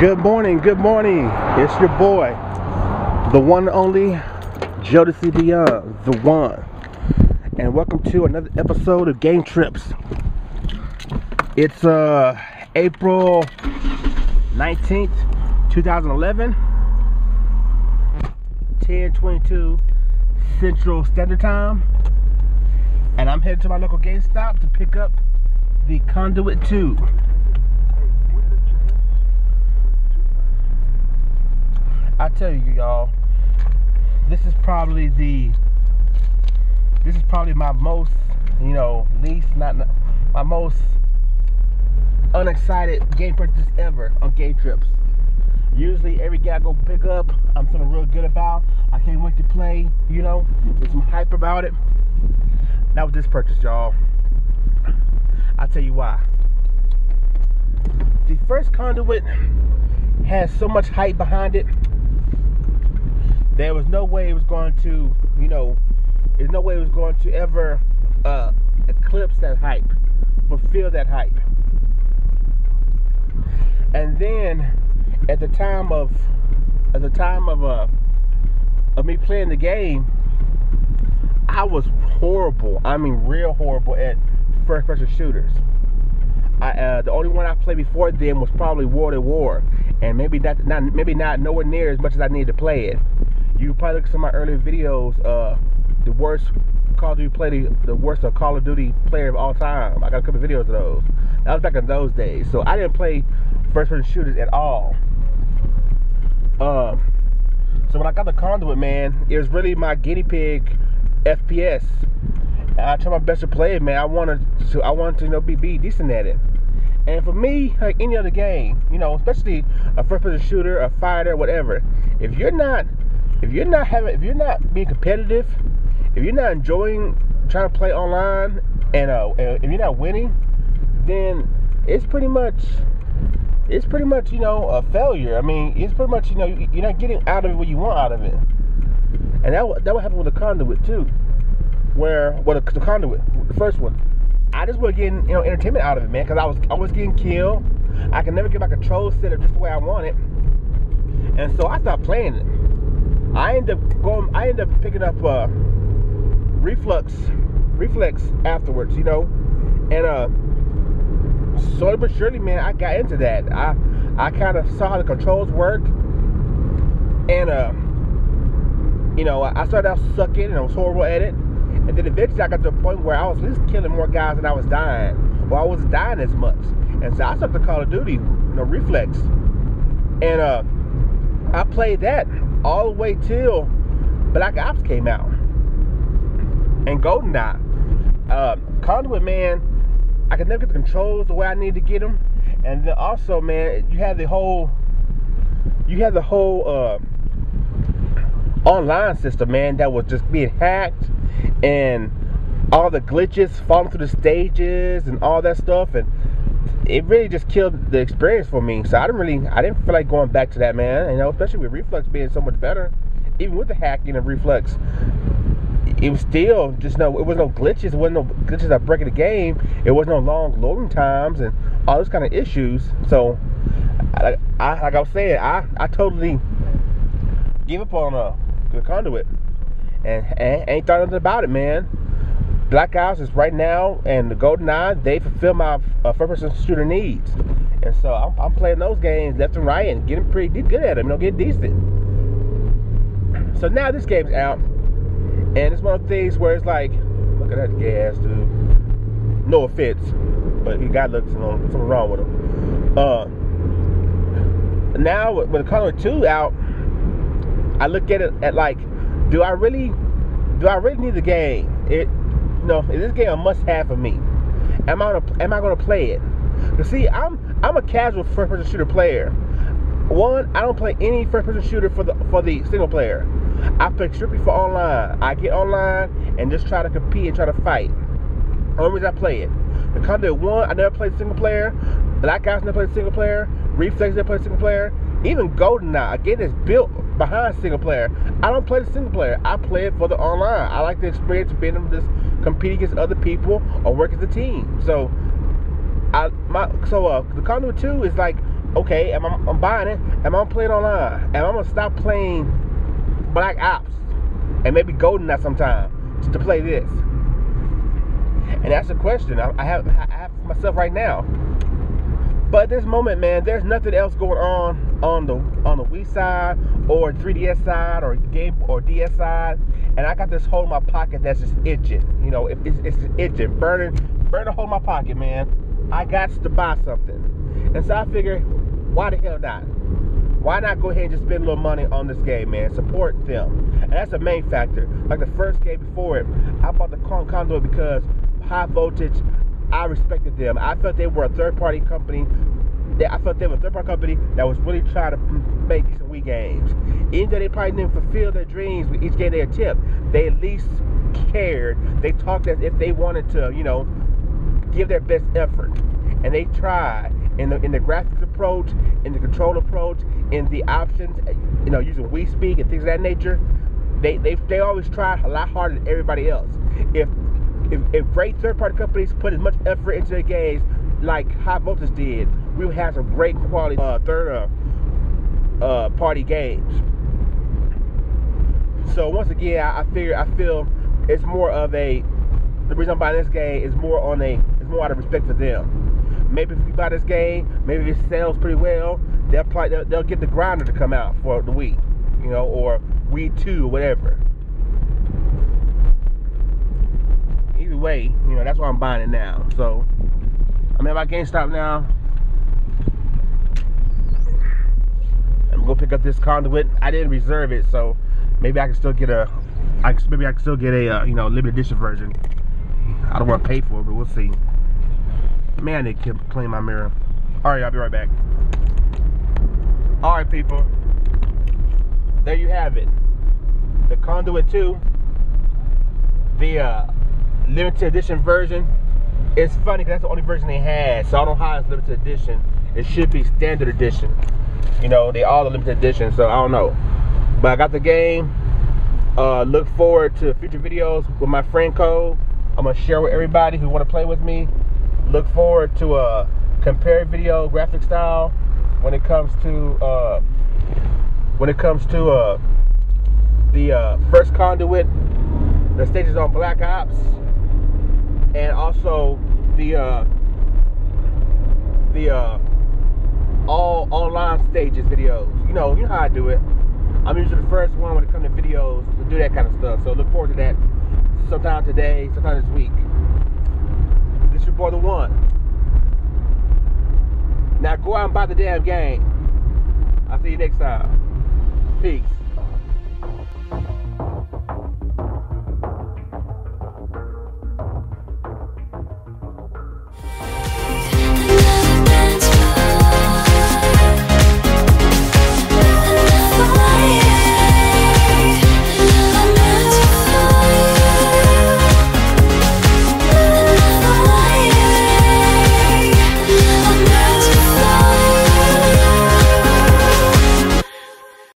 Good morning, good morning. It's your boy, the one and only Jodecideion, the one. And welcome to another episode of Game Trips. It's April 19th, 2011, 10:22 Central Standard Time. And I'm headed to my local GameStop to pick up the Conduit 2. I tell you, y'all, this is probably my most, my most unexcited game purchase ever on Game Trips. Usually every game I go pick up, I'm feeling real good about. I can't wait to play, with some hype about it. Not with this purchase, y'all. I'll tell you why. The first Conduit has so much hype behind it. There was no way it was going to, there's no way it was going to ever eclipse that hype, fulfill that hype. And then at the time of me playing the game, I was horrible. I mean, real horrible at first-person shooters. The only one I played before then was probably World at War, and maybe not nowhere near as much as I needed to play it. You probably look at some of my earlier videos. The worst Call of Duty the worst Call of Duty player of all time. I got a couple of videos of those. That was back in those days. So I didn't play first-person shooters at all. So when I got the Conduit, man, it was really my guinea pig FPS. And I tried my best to play it, man. I wanted to be decent at it. And for me, like any other game, especially a first-person shooter, a fighter, whatever, if you're not being competitive, if you're not enjoying trying to play online, and if you're not winning, then it's pretty much a failure. I mean, it's pretty much you're not getting out of it what you want out of it. And that what happened with the Conduit too, the Conduit, the first one. I just was getting entertainment out of it, man, because I was always getting killed. I could never get my control set up just the way I want it, and so I stopped playing it. I ended up picking up Reflex afterwards, and slowly but surely, man, I got into that. I kind of saw how the controls worked, and I started out sucking, and I was horrible at it. And then eventually I got to a point where I was at least killing more guys than I was dying. Well, I wasn't dying as much. And so I started to Call of Duty, Reflex. And I played that all the way till Black Ops came out. And GoldenEye. Conduit, man, I could never get the controls the way I needed to get them. And then also, man, you had the whole online system, man, that was just being hacked, and all the glitches falling through the stages and all that stuff, and it really just killed the experience for me. So I didn't feel like going back to that, man. Especially with Reflex being so much better. Even with the hacking of Reflex, it was still just it was no glitches. It wasn't no glitches that breaking the game. It was no long loading times and all those kind of issues. So like I was saying, I totally give up on the Conduit, and ain't thought nothing about it, man. Black Ops is right now, and the GoldenEye, they fulfill my first-person shooter needs, and so I'm playing those games left and right and getting pretty good at them. Getting decent. So now this game's out, and it's one of the things where it's like, look at that gas, dude. No offense, but he got something wrong with him. Now with the Conduit 2 out, I look at it at like, do I really need the game? Is this game a must-have for me? Am I gonna play it? You see, I'm a casual first-person shooter player. One, I don't play any first-person shooter for the single player. I play strictly for online. I get online and just try to compete and try to fight. Only reason I play it. The Conduit 1, I never played single player. Black Ops never played single player. Reflex never played single player. Even GoldenEye, again, is built behind single player. I don't play the single player. I play it for the online. I like the experience of being able to just compete against other people or work as a team. So, the Conduit 2 is like okay, I'm buying it. Am I playing online? Am I gonna stop playing Black Ops and maybe GoldenEye sometime to play this? And that's the question I have for myself right now. But at this moment, man, there's nothing else going on the Wii side or 3DS side or DS side, and I got this hole in my pocket that's just itching. You know, it's just itching, burning a hole in my pocket, man. I got to buy something, and so I figured, why the hell not? Why not go ahead and just spend a little money on this game, man? Support them, and that's the main factor. Like the first game before it, I bought the Conduit because High Voltage, I respected them. I felt they were a third-party company. I felt they were a third-party company that was really trying to make decent Wii games. Even though they probably didn't fulfill their dreams with each game they attempted, they at least cared. They talked as if they wanted to, you know, give their best effort. And they tried in the graphics approach, in the control approach, in the options, you know, using Wii Speak and things of that nature. They always tried a lot harder than everybody else. If great third-party companies put as much effort into their games like High Voltage did, we would have some great quality third-party games. So once again, I feel it's more of the reason I'm buying this game is more out of respect for them. Maybe if we buy this game, maybe if it sells pretty well, they'll get the grinder to come out for the Wii, you know, or Wii 2 or whatever. Either way, you know, that's why I'm buying it now. So I'm at my GameStop now. I'm gonna pick up this Conduit. I didn't reserve it, so maybe I can still get a you know, limited edition version. I don't want to pay for it, but we'll see. Man, they kept playing my mirror. All right, I'll be right back. All right, people. There you have it. The Conduit 2. The limited edition version. It's funny because that's the only version they had, so I don't know how it's limited edition. It should be standard edition. You know, they all are limited edition, so I don't know. But I got the game. Look forward to future videos with my friend code. I'm gonna share with everybody who want to play with me. Look forward to a compare video graphic style when it comes to the first Conduit, the stages on Black Ops, and also the all online stages videos. You know how I do it. I'm usually the first one when it comes to videos to do that kind of stuff. So look forward to that sometime today, sometime this week. This is your boy TheWon. Now go out and buy the damn game. I'll see you next time. Peace.